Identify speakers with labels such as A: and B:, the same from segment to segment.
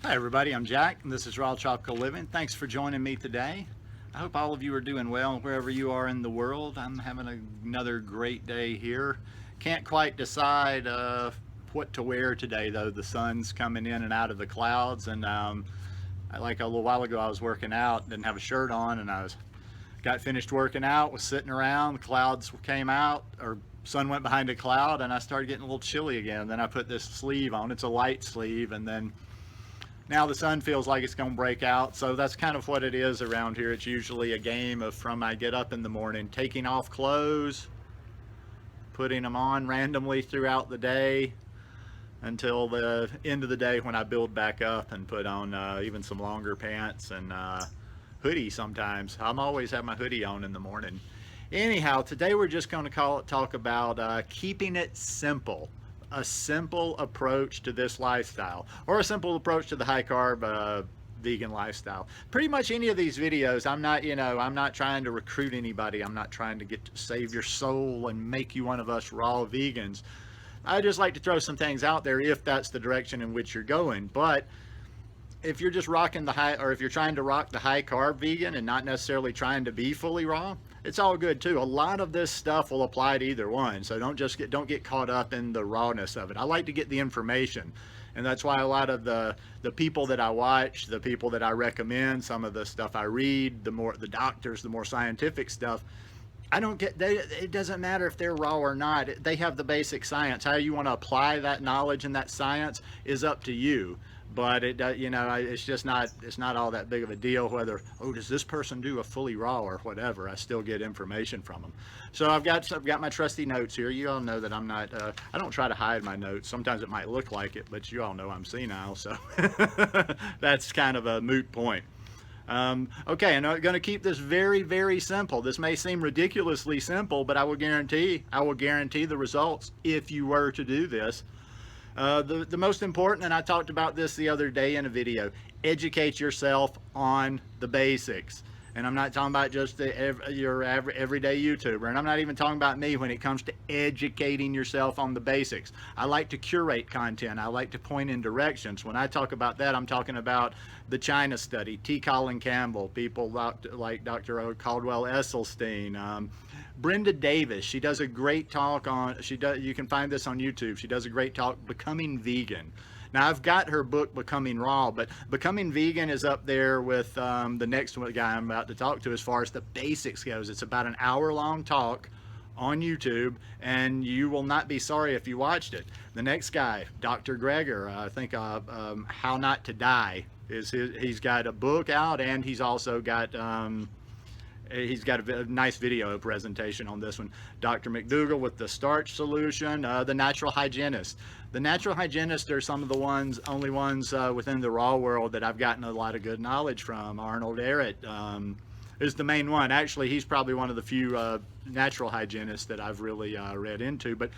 A: Hi everybody, I'm Jack and this is Raw Tropical Living. Thanks for joining me today. I hope all of you are doing well wherever you are in the world. I'm having another great day here. Can't quite decide what to wear today though. The sun's coming in and out of the clouds, and like a little while ago I was working out, didn't have a shirt on, and got finished working out, was sitting around, the clouds came out, or sun went behind a cloud, and I started getting a little chilly again. Then I put this sleeve on. It's a light sleeve, and then now the sun feels like it's going to break out. So that's kind of what it is around here. It's usually a game of, from I get up in the morning, taking off clothes, putting them on randomly throughout the day until the end of the day when I build back up and put on even some longer pants and hoodie sometimes. I'm always have my hoodie on in the morning. Anyhow, today we're just going to talk about keeping it simple. A simple approach to this lifestyle, or a simple approach to the high carb vegan lifestyle. Pretty much any of these videos, I'm not trying to recruit anybody. I'm not trying to get to save your soul and make you one of us raw vegans. I just like to throw some things out there if that's the direction in which you're going. But if you're just rocking the high, or if you're trying to rock the high carb vegan and not necessarily trying to be fully raw, it's all good too. A lot of this stuff will apply to either one, so don't get caught up in the rawness of it. I like to get the information, and that's why a lot of the people that I watch, the people that I recommend, some of the stuff I read, the doctors, the more scientific stuff, it doesn't matter if they're raw or not. They have the basic science. How you want to apply that knowledge and that science is up to you. But it's just not, it's not all that big of a deal whether, oh, does this person do a fully raw or whatever. I still get information from them. So I've got my trusty notes here. You all know that I'm not, I don't try to hide my notes. Sometimes it might look like it, but you all know I'm senile, so that's kind of a moot point. Okay, and I'm going to keep this very, very simple. This may seem ridiculously simple, but I will guarantee the results if you were to do this. The most important, and I talked about this the other day in a video, educate yourself on the basics. And I'm not talking about just your everyday YouTuber, and I'm not even talking about me when it comes to educating yourself on the basics. I like to curate content. I like to point in directions. When I talk about that, I'm talking about the China study, T. Colin Campbell, people like Dr. Caldwell Esselstyn, Brenda Davis. She does a great talk on, you can find this on YouTube. She does a great talk, Becoming Vegan. Now, I've got her book, Becoming Raw, but Becoming Vegan is up there with the next guy I'm about to talk to as far as the basics goes. It's about an hour-long talk on YouTube, and you will not be sorry if you watched it. The next guy, Dr. Greger, I think How Not to Die, he's got a book out, and he's also got he's got a nice video presentation on this one. Dr. McDougall with the starch solution, the natural hygienist. The natural hygienists are some of the only ones within the raw world that I've gotten a lot of good knowledge from. Arnold Ehret is the main one. Actually, he's probably one of the few natural hygienists that I've really read into. But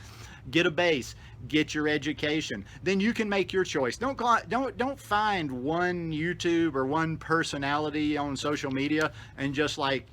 A: get a base, get your education, then you can make your choice. Don't find one YouTube or one personality on social media and just like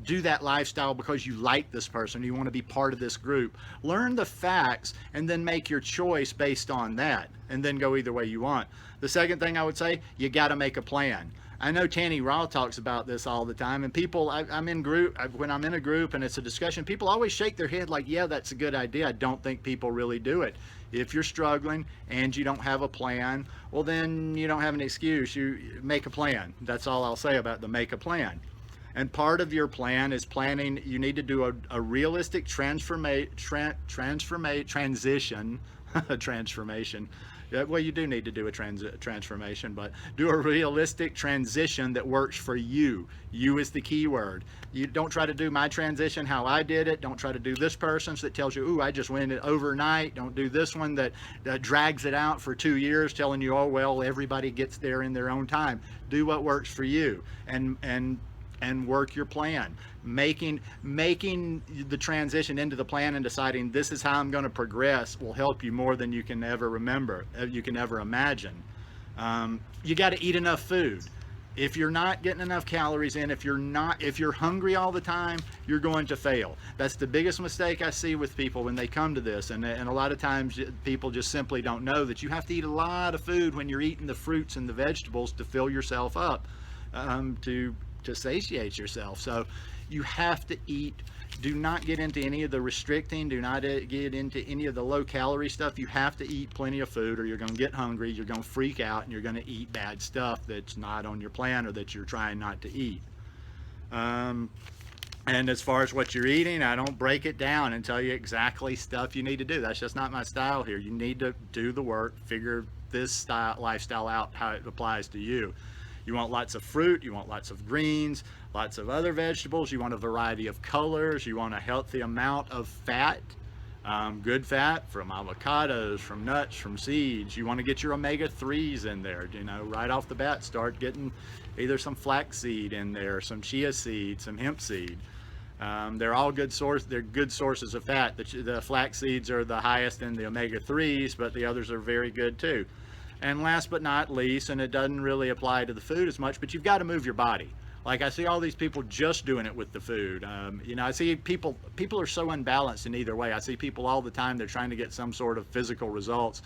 A: do that lifestyle because you like this person, you want to be part of this group. Learn the facts and then make your choice based on that, and then go either way you want. The second thing I would say, you got to make a plan. I know Tanny Raw talks about this all the time, and people, I'm in group, when I'm in a group and it's a discussion, people always shake their head like, yeah, that's a good idea. I don't think people really do it. If you're struggling and you don't have a plan, well, then you don't have an excuse. You make a plan. That's all I'll say about the make a plan. And part of your plan is planning. You need to do a realistic transformation. Well, you do need to do a transformation, but do a realistic transition that works for you. You is the key word. You don't try to do my transition how I did it. Don't try to do this person's that tells you, ooh, I just went it overnight. Don't do this one that drags it out for 2 years telling you, oh, well, everybody gets there in their own time. Do what works for you, and work your plan. Making the transition into the plan and deciding this is how I'm going to progress will help you more than you can ever remember, you can ever imagine. You got to eat enough food. If you're not getting enough calories in, if you're hungry all the time, you're going to fail. That's the biggest mistake I see with people when they come to this. And a lot of times people just simply don't know that you have to eat a lot of food when you're eating the fruits and the vegetables to fill yourself up, to satiate yourself. So you have to eat. Do not get into any of the restricting. Do not get into any of the low calorie stuff. You have to eat plenty of food or you're going to get hungry, you're going to freak out, and you're going to eat bad stuff that's not on your plan or that you're trying not to eat. And as far as what you're eating, I don't break it down and tell you exactly stuff you need to do. That's just not my style here. You need to do the work, figure this lifestyle out, how it applies to you. You want lots of fruit, you want lots of greens, lots of other vegetables, you want a variety of colors, you want a healthy amount of fat, good fat from avocados, from nuts, from seeds. You want to get your omega-3s in there, right off the bat. Start getting either some flaxseed in there, some chia seed, some hemp seed. They're all good sources of fat. The flax seeds are the highest in the omega-3s, but the others are very good too. And last but not least, and it doesn't really apply to the food as much, but you've got to move your body. Like I see all these people just doing it with the food. I see people are so unbalanced in either way. I see people all the time, they're trying to get some sort of physical results,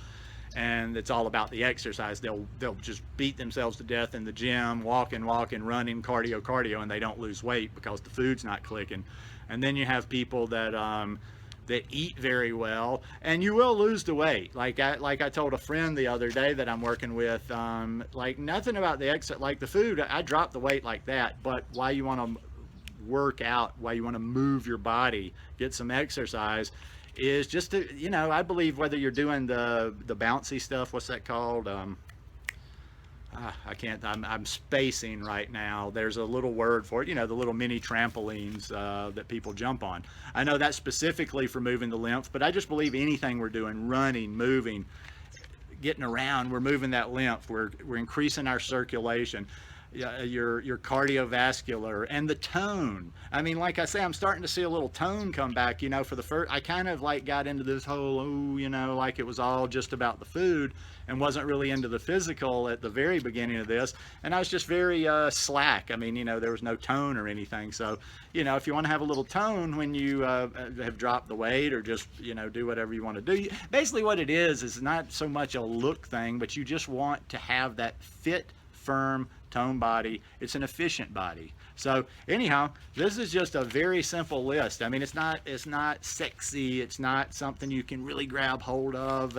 A: and it's all about the exercise. They'll just beat themselves to death in the gym, walking, running, cardio, and they don't lose weight because the food's not clicking. And then you have people that eat very well, and you will lose the weight. Like I told a friend the other day that I'm working with, like nothing about the like the food, I dropped the weight like that, but why you want to work out, why you want to move your body, get some exercise, is just to, I believe whether you're doing the bouncy stuff, what's that called? I'm spacing right now. There's a little word for it, the little mini trampolines that people jump on. I know that's specifically for moving the lymph, but I just believe anything we're doing, running, moving, getting around, we're moving that lymph. We're increasing our circulation, your cardiovascular, and the tone. I mean, like I say, I'm starting to see a little tone come back, for the first, I kind of like got into this whole, like it was all just about the food and wasn't really into the physical at the very beginning of this. And I was just very slack. I mean, there was no tone or anything. So, if you want to have a little tone when you have dropped the weight, or just, do whatever you want to do. Basically what it is not so much a look thing, but you just want to have that fit, firm, tone body. It's an efficient body. So anyhow, this is just a very simple list. I mean, it's not sexy. It's not something you can really grab hold of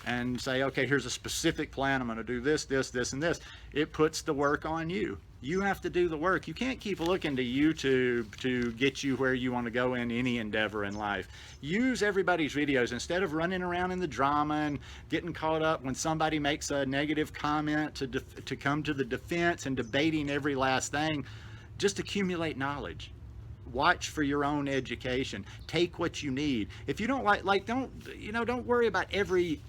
A: and say, okay, here's a specific plan. I'm going to do this, and this. It puts the work on you. You have to do the work. You can't keep looking to YouTube to get you where you want to go in any endeavor in life. Use everybody's videos instead of running around in the drama and getting caught up when somebody makes a negative comment to come to the defense and debating every last thing. Just accumulate knowledge. Watch for your own education. Take what you need. If you don't don't worry about every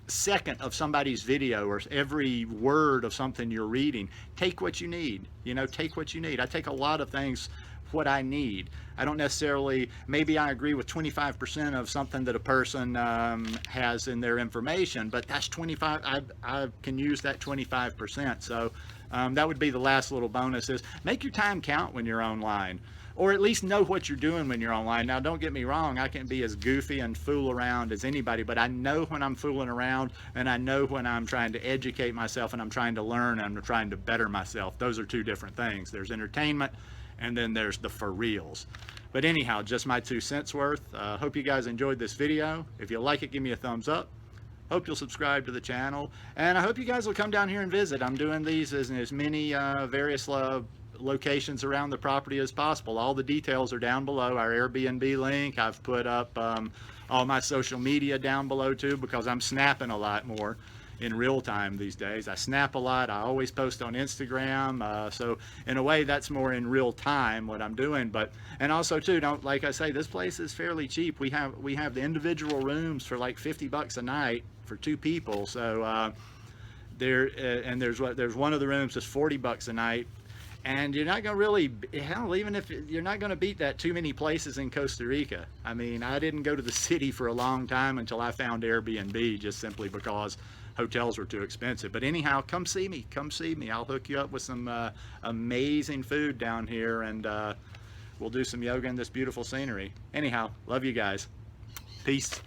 A: second of somebody's video or every word of something you're reading. Take what you need. Take what you need. I take a lot of things what I need. I don't necessarily, maybe I agree with 25% of something that a person has in their information, but that's 25. I can use that 25%. So that would be the last little bonus, is make your time count when you're online. Or at least know what you're doing when you're online. Now, don't get me wrong, I can be as goofy and fool around as anybody, but I know when I'm fooling around, and I know when I'm trying to educate myself, and I'm trying to learn, and I'm trying to better myself. Those are two different things. There's entertainment, and then there's the for reals. But anyhow, just my 2 cents worth. Hope you guys enjoyed this video. If you like it, give me a thumbs up. Hope you'll subscribe to the channel, and I hope you guys will come down here and visit. I'm doing these in as many various locations around the property as possible. All the details are down below. Our Airbnb link, I've put up all my social media down below too, because I'm snapping a lot more in real time these days. I snap a lot. I always post on Instagram, so in a way that's more in real time what I'm doing. But and also too, like I say, this place is fairly cheap. We have the individual rooms for like $50 a night for 2 people. So there's one of the rooms that's $40 a night. And you're not going to really, hell, even if you're not going to beat that too many places in Costa Rica. I mean, I didn't go to the city for a long time until I found Airbnb, just simply because hotels were too expensive. But anyhow, come see me. Come see me. I'll hook you up with some amazing food down here, and we'll do some yoga in this beautiful scenery. Anyhow, love you guys. Peace.